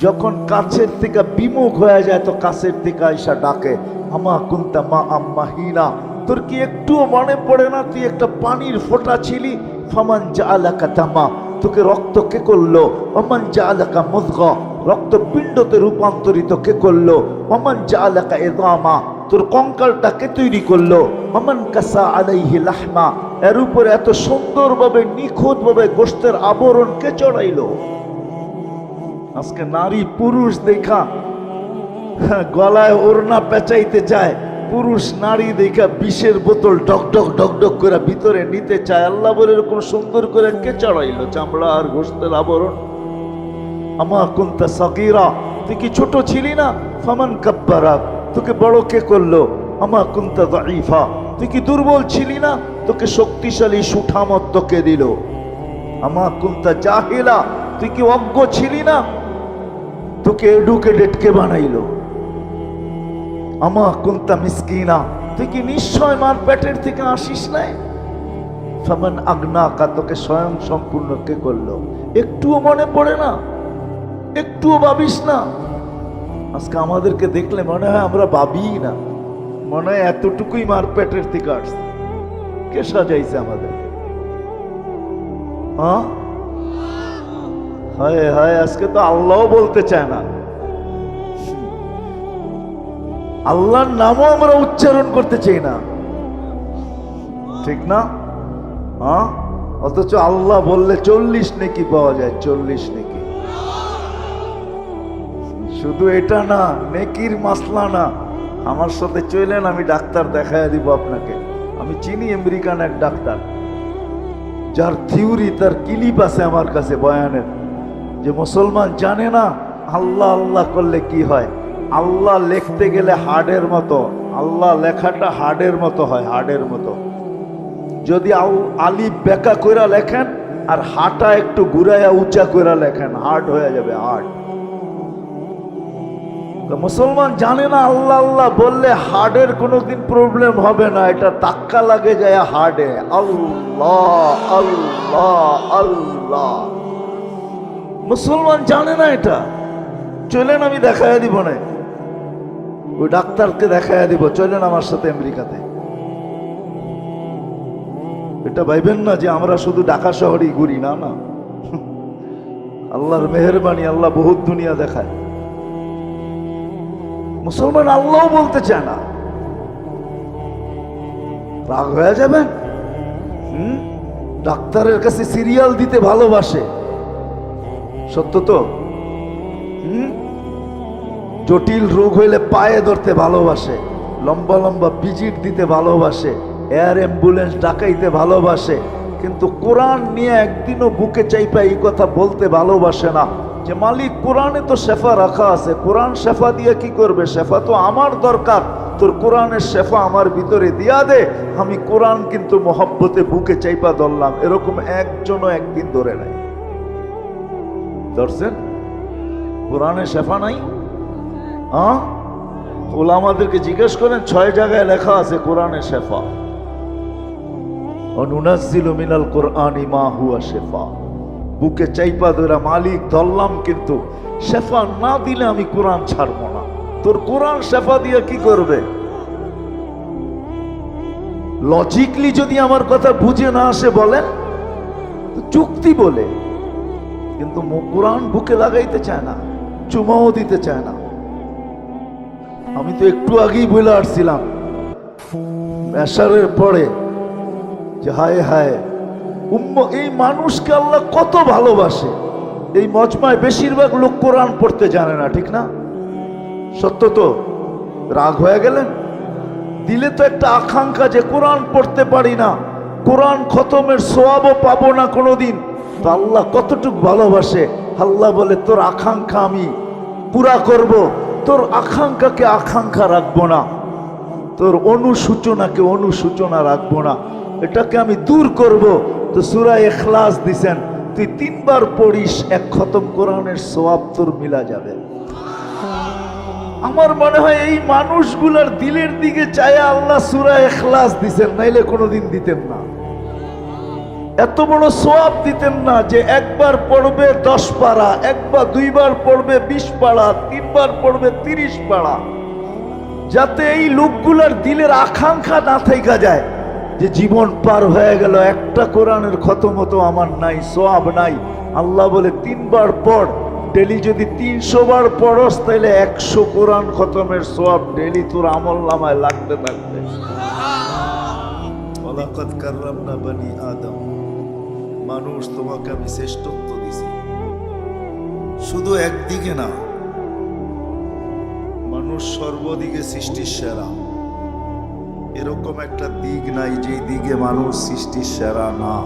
যখন কাছের থেকে বিমুখ হয়ে যায় তো কাছের থেকে আইসা ডাকে, আমা কুনতা মা আম্মাহিনা, তোর কি একটুও মনে পড়ে না তুই একটা পানির ফোঁটা ছিলি? ফামান জাআলাকা দামা, তোকে রক্ত কে করলো? ওমান জাআলাকা মুযগা, রক্তপিণ্ডতে রূপান্তরিত কে করলো? ওমান জাআলাকা ইযামা, তোর কঙ্কালটা কে তৈরি করলো? ওমান কাসা আলাইহি লাহমা, এর উপরে এত সুন্দরভাবে নিখুঁতভাবে গোশতের আবরণ কে চড়াইলো? আজকে নারী পুরুষ দেখা গলায় ওড়না পেঁচাইতে যায়, পুরুষ নারী দেখা বিষের বোতল ডকডক ডকডক করে ভিতরে নিতে চায়। আল্লাহ বলে এরকম সুন্দর করে কে চড়াইলো চামড়া আর গোশতের আবরণ? আমা কুনতা সাগীরা, তুই কি ছোট ছিলি না? ফামান কাব্বারাক, তোকে বড় কে করলো? আমা কুনতা দাঈফা, তুই কি দুর্বল ছিলি না? তোকে শক্তিশালী সুঠামত কে দিল? আমা কুনতা জাহিলা, তুই কি অজ্ঞ ছিলি না? তোকে এডুকেটেড কে বানাইলো? আমা কুনতা মিসকিনা, তুই কি নিশ্চয় মার পেটের থেকে আসিস নাই? ফামান আগনাকা, তোকে স্বয়ং সম্পূর্ণ কে করলো? একটুও মনে পড়ে না? একটুও ভাবিস না? আজকে আমাদেরকে দেখলে মনে হয় আমরা ভাবি না, মনে হয় এতটুকুই মার পেটের থেকে আসছে। কে সাজাইছে আমাদের? হ্যাঁ, হায় হায়, আজকে তো আল্লাহ বলতে চায় না, আল্লাহর নামও আমরা উচ্চারণ করতে চাই না, ঠিক না? হ্যাঁ, অথচ আল্লাহ বললে 40 নেকি পাওয়া যায়, 40 নেকি। শুধু এটা না, নেকির মাসলা না, আমার সাথে চলেন, আমি ডাক্তার দেখায় দিব আপনাকে। আমি চিনি আমেরিকান এক ডাক্তার, যার থিওরি, তার ক্লিপ আছে আমার কাছে বয়ানের, যে মুসলমান জানে না আল্লাহ আল্লাহ করলে কি হয়। আল্লাহ লিখতে গেলে হাড়ের মতো, আল্লাহ লেখাটা হাড়ের মতো হয়, হাড়ের মতো। যদি আলিফ বেকা কইরা লেখেন আর হাটা একটু ঘুরাইয়া উঁচা কইরা লেখেন, হার্ড হয়ে যাবে, হার্ড। মুসলমান জানে না আল্লাহ আল্লাহ বললে হার্টের কোনোদিন প্রবলেম হবে না, এটা ধাক্কা লাগে যায় হার্টে। আল্লাহ আল্লাহ আল্লাহ, মুসলমান জানে না এটা। চলেন আমি দেখাইয়া দিব না, ওই ডাক্তারকে দেখাইয়া দিব, চলেন আমার সাথে আমেরিকাতে। এটা ভাইবেন না যে আমরা শুধু ঢাকা শহরেই ঘুরি, না না, আল্লাহর মেহেরবানি, আল্লাহ বহুত দুনিয়া দেখায়। মুসলমান আল্লাহ বলতে চায় না, রাগ হয়ে যাবেন। ডাক্তারের কাছে সিরিয়াল দিতে ভালোবাসে, সত্য তো। জটিল রোগ হইলে পায়ে ধরতে ভালোবাসে, লম্বা লম্বা ভিজিট দিতে ভালোবাসে, এয়ার অ্যাম্বুলেন্স ডাকাইতে ভালোবাসে, কিন্তু কোরআন নিয়ে একদিনও বুকে চাইপা এই কথা বলতে ভালোবাসে না যে মালিক কোরআনে তো শেফা রাখা আছে, কোরআন শেফা দিয়ে কি করবে? শেফা তো আমার দরকার, তোর কোরআনের শেফা আমার ভিতরে দিয়া দে। আমি কোরআন কিন্তু মহব্বতে বুকে চাইপা ধরলাম, এরকম একজনও একদিন ধরে নাই। ধরছেন? কোরআনের শেফা নাই? ওলামাদেরকে জিজ্ঞেস করেন, 6 জায়গায় লেখা আছে কোরআনের শেফা। অনুনাজ্জিলু মিনাল কোরআনি মা হুয়া শেফা। বুকে চাইপা ধরা মালিক ধরলাম, কিন্তু শেফা না দিলে আমি কোরআন ছাড়বো না। তোর কোরআন শেফা দিয়ে কি করবে? লজিকলি যদি আমার কথা বুঝে না আসে বলেন, যুক্তি বলে, কিন্তু কোরআন বুকে লাগাইতে চায় না, চুমাও দিতে চায় না। আমি তো একটু আগেই বলে আসছিলাম এশারের পরে যে হায় হায় এই মানুষকে আল্লাহ কত ভালোবাসে। এই মজমায় বেশিরভাগ লোক কোরআন পড়তে জানে না, ঠিক না? সত্য তো। রাগ হয়ে গেলেন? দিলে তো একটা আকাঙ্ক্ষা যে কোরআন পড়তে পারি না, কোরআন খতমের সওয়াবও পাবো না কোনোদিন। তো আল্লাহ কতটুকু ভালোবাসে। আল্লাহ বলে তোর আকাঙ্ক্ষা আমি পুরা করব, তোর আকাঙ্ক্ষাকে আকাঙ্ক্ষা রাখবো না, তোর অনুসূচনাকে অনুসূচনা রাখবো না, এটাকে আমি দূর করব। তো সূরা ইখলাস দিছেন, তুই 3 বার পড়িস, 1 খতম কোরআনের সওয়াব তোর মিলা যাবে। আমার মনে হয় এই মানুষগুলার দিলের দিকে চায় আল্লাহ সূরা ইখলাস দিছেন, নাইলে কোনোদিন দিতেন না। এত বড় সওয়াব দিতেন না যে একবার পড়বে 10 পারা, একবার দুইবার পড়বে 20 পারা, তিনবার পড়বে 30 পারা, যাতে এই লোকগুলার দিলের আকাঙ্ক্ষা না থাইকা যায় যে জীবন পার হয়ে গেল, একটা কোরআনের খতম তো আমার নাই, সওয়াব নাই। আল্লাহ বলে 3 বার পড়, ডেলি যদি 300 বার পড়স তাহলে 100 কোরআন খতমের সওয়াব ডেলি তোর আমলনামায় লাগতে থাকবে। ওয়ালাকাদ কাররামনা বনি আদম, মানুষ তোমাকে আমি শ্রেষ্ঠত্ব দিছি। শুধু একদিকে না, মানুষ সর্বদিকে সৃষ্টির সেরা। এরকম একটা দিক নাই যে দিকে মানুষ সৃষ্টির সেরা না।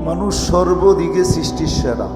মানুষ সর্বদিকে সৃষ্টির সেরা।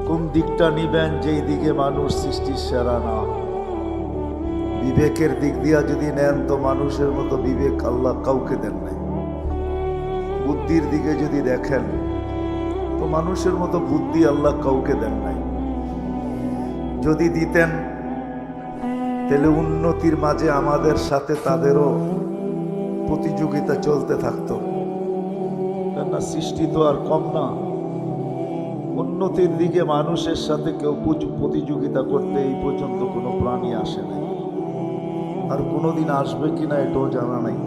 কোন দিকটা নিবেন যেই দিকে মানুষ সৃষ্টির সেরা না? বিবেকের দিক দিয়া যদি নেন তো মানুষের মতো বিবেক আল্লাহ কাউকে দেন নাই। বুদ্ধির দিকে যদি দেখেন তো মানুষের মতো বুদ্ধি আল্লাহ কাউকে দেন নাই। যদি দিতেন তাহলে উন্নতির মাঝে আমাদের সাথে তাদেরও প্রতিযোগিতা চলতে থাকতো। কেননা সৃষ্টি তো আর কম না। উন্নতির দিকে মানুষের সাথে কেউ প্রতিযোগিতা করতে এই পর্যন্ত কোনো প্রাণী আসে নাই, আর কোনোদিন আসবে কিনা এটাও জানা নাই।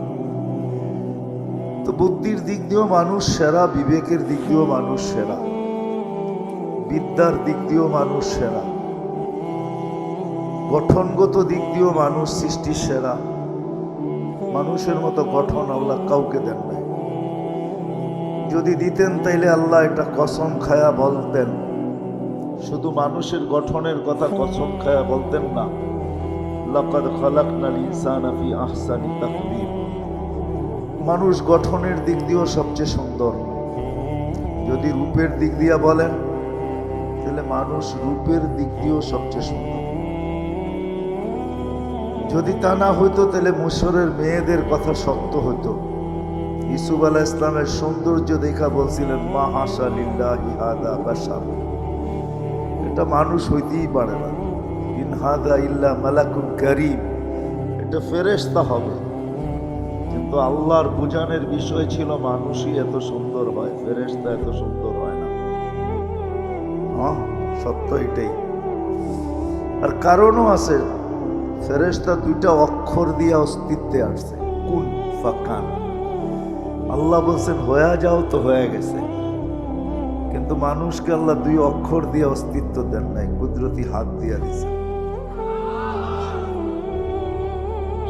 তো বুদ্ধির দিক দিয়েও মানুষ সেরা, বিবেকের দিক দিয়েও মানুষ সেরা, বিদ্যার দিক দিয়েও মানুষ সেরা, গঠনগত দিক দিয়েও মানুষ সৃষ্টির সেরা। মানুষের মতো গঠন আল্লাহ কাউকে দেন নাই। যদি দিতেন তাইলে আল্লাহ এটা কসম খায়া বলতেন, শুধু মানুষের গঠনের কথা কসম খায়া বলতেন না, লাকাদ খালাকনাল ইনসানা ফি আহসানি তাকওয়িম। মানুষ গঠনের দিক দিয়েও সবচেয়ে সুন্দর। যদি রূপের দিক দিয়া বলেন তাহলে মানুষ রূপের দিক দিয়েও সবচেয়ে সুন্দর। যদি তা না হইতো তাহলে মিশরের মেয়েদের কথা সত্য হতো। ইউসুফ আলাইহিস সালামের সৌন্দর্য দেখা বলছিলেন মা হাশা লিল্লাহি হাদা বাশার, এটা মানুষ হইতেই পারে না। ইন হাদা ইল্লা মালাকুন কারীম, এটা ফেরেশতা হবে। কিন্তু আল্লাহর বুঝানোর বিষয় ছিল মানুষই এত সুন্দর হয়, ফেরেশতা এত সুন্দর হয় না। হ্যাঁ, সত্য এটাই। আর কারণও আছে। ফেরেশতা 2টা অক্ষর দিয়ে অস্তিত্বে আসছে, কুন ফাকান। আল্লাহ বলছেন হয়ে যাও, তো হয়ে গেছে। কিন্তু মানুষকে আল্লাহ 2 অক্ষর দিয়ে অস্তিত্ব দেন নাই, কুদরতি হাত দিয়া দিছে।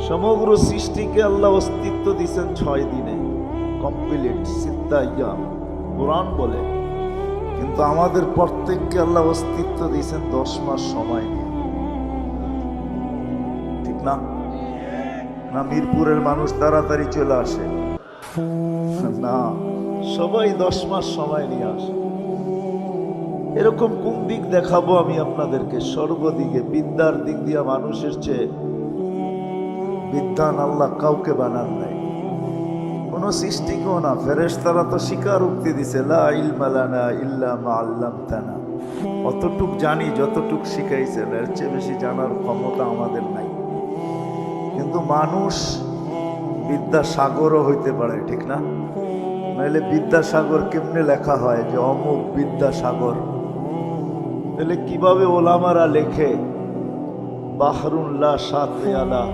সমগ্র সৃষ্টিকে আল্লাহ অস্তিত্ব দিয়েছেন 6 দিনে, কমপ্লিট সিত্তা ইয়াম কোরআন বলে। কিন্তু আমাদের প্রত্যেককে আল্লাহ অস্তিত্ব দিয়েছেন 10 মাস সময় নিয়ে। ঠিক না? না মিরপুরের মানুষ তাড়াতাড়ি চলে আসে না, সবাই 10 মাস সময় নিয়ে আসে। এরকম কোন দিক দেখাবো আমি আপনাদেরকে? সর্বদিকে বিদ্যার দিক দিয়ে মানুষের চেয়ে বিদ্যান আল্লাহ কাউকে বানান নাই, কোন সৃষ্টিকেও না। ফেরেশতারা তো স্বীকারোক্তি দিছে, লা ইলমা লানা ইল্লা মা আল্লামতানা। অতটুক জানি যতটুক শিখাইছেন, এর চেয়ে বেশি জানার ক্ষমতা আমাদের নাই। কিন্তু মানুষ বিদ্যাসাগরও হইতে পারে, ঠিক না? নাইলে বিদ্যাসাগর কেমনে লেখা হয় যে অমুক বিদ্যাসাগর? তাহলে কিভাবে ওলামারা লেখে বাহরুন লা শাতি আলা?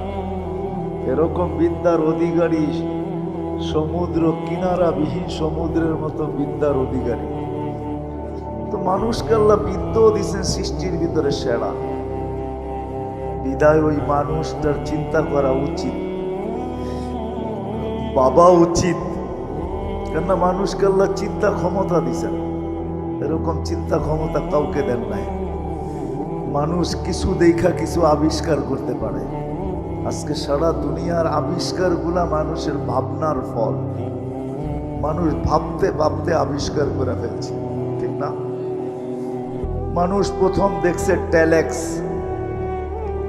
এরকম বিদ্যার অধিকারী, সমুদ্র কিনারা বিহীন সমুদ্রের মতো বিদ্যার অধিকারী। তো মানুষকে আল্লাহ বিদ্যাও দিচ্ছেন সৃষ্টির ভিতরে সেরা। বিদায় ওই মানুষটার চিন্তা করা উচিত, বাবা উচিত। কেননা মানুষকে আল্লাহ চিন্তা ক্ষমতা দিচ্ছেন, এরকম চিন্তা ক্ষমতা কাউকে দেন নাই। মানুষ কিছু দেখা কিছু আবিষ্কার করতে পারে। আজকে সারা দুনিয়ার আবিষ্কারগুলা মানুষের ভাবনার ফল। মানুষ ভাবতে ভাবতে আবিষ্কার করে ফেলছে, ঠিক না? মানুষ প্রথম দেখছে টেলেক্স,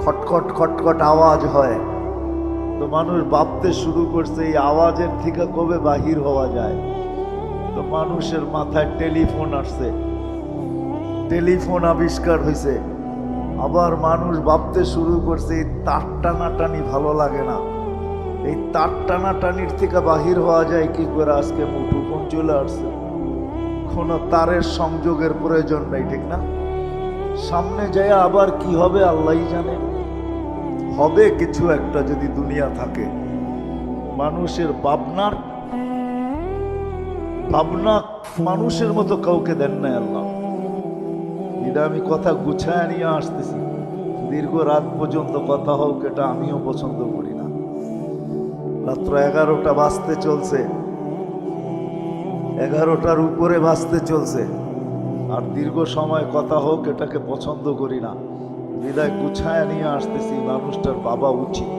খটখট খটখট আওয়াজ হয়। তো মানুষ ভাবতে শুরু করছে এই আওয়াজের থেকে কবে বাহির হওয়া যায়। তো মানুষের মাথায় টেলিফোন আসছে, টেলিফোন আবিষ্কার হয়েছে। আবার মানুষ ভাবতে শুরু করছে এই তার টানাটানি ভালো লাগে না, এই তার টানাটানির থেকে বাহির হওয়া যায় কি করে? আজকে মুঠোফোন চলে আসছে, কোনো তারের সংযোগের প্রয়োজন নেই, ঠিক না? সামনে যায় আবার কি হবে আল্লাহই জানে। হবে কিছু একটা যদি দুনিয়া থাকে। মানুষের ভাবনা মানুষের মতো কাউকে দেন নাই আল্লাহ। এটা আমি কথা গুছায় নিয়ে আসতেছি। দীর্ঘ রাত পর্যন্ত কথা হোক এটা আমিও পছন্দ করি না। রাত্র 11টা বাজতে চলছে, 11টার উপরে বাজতে চলছে, আর দীর্ঘ সময় কথা হোক এটাকে পছন্দ করি না। বিদায় গুছায় নিয়ে আসতেছি। মানুষটার বাবা উচিত।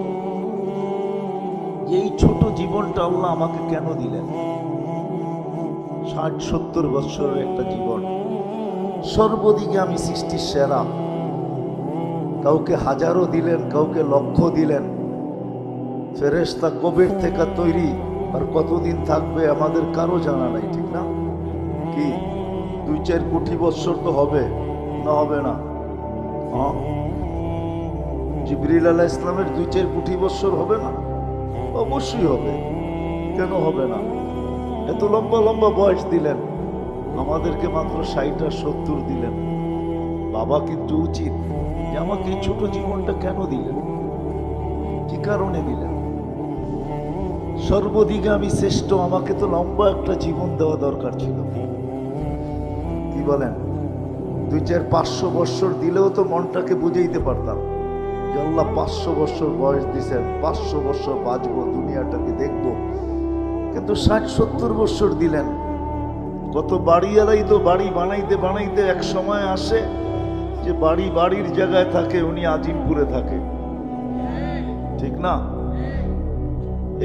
এই ছোট জীবনটা আল্লাহ আমাকে কেন দিলেন? 60-70 বছরের একটা জীবন। সর্বদিকে আমি সৃষ্টির সেরা। কাউকে হাজারও দিলেন, কাউকে লক্ষ দিলেন। ফেরেশতা কবের থেকে তৈরি আর কতদিন থাকবে আমাদের কারো জানা নাই, ঠিক না? কি 2-4 কোটি বছর তো হবে না? হবে না? জিবরিল আলাইহিস সালামের 2-4 কোটি বছর হবে না? অবশ্যই হবে। কেন হবে না? এত লম্বা লম্বা বয়স দিলেন, আমাদেরকে মাত্র 60 আর 70 দিলেন। বাবা কিন্তু উচিত যে আমাকে এই ছোট জীবনটা কেন দিলেন, কি কারণে দিলেন? সর্বদিকে আমি শ্রেষ্ঠ, আমাকে তো লম্বা একটা জীবন দেওয়া দরকার ছিল। কি বলেন? 2-4-500 বছর দিলেও তো মনটাকে বুঝাইতে পারতাম যে আল্লাহ 500 বছর বয়স দিছেন, 500 বছর বাঁচবো, দুনিয়াটাকে দেখবো। কিন্তু 60-70 বছর দিলেন। কত বাড়িওয়ালাই তো বাড়ি বানাইতে বানাইতে এক সময় আসে যে বাড়ির জায়গায় থাকে, উনি আজিমপুরে থাকে, ঠিক না?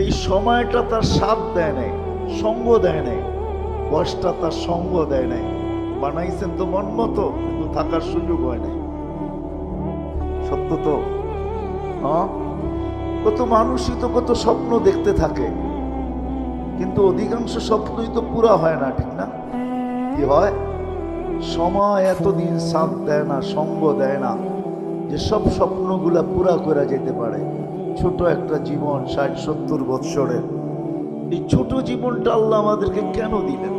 এই সময়টা তার সাথ দেয় নাই, সঙ্গ দেয় নাই, বয়সটা তার সঙ্গ দেয় নাই। বানাইছেন তো মন মতো, কিন্তু থাকার সুযোগ হয় নাই। সত্য তো? কত মানুষই তো কত স্বপ্ন দেখতে থাকে, কিন্তু অধিকাংশ স্বপ্নই তো পুরা হয় না, ঠিক না? কি হয়? সময় এতদিন সাথ দেয় না, সঙ্গ দেয় না যে সব স্বপ্নগুলা পুরা করে যেতে পারে। ছোট একটা জীবন 60-70 বৎসরের, এই ছোট জীবনটা আল্লাহ আমাদেরকে কেন দিলেন?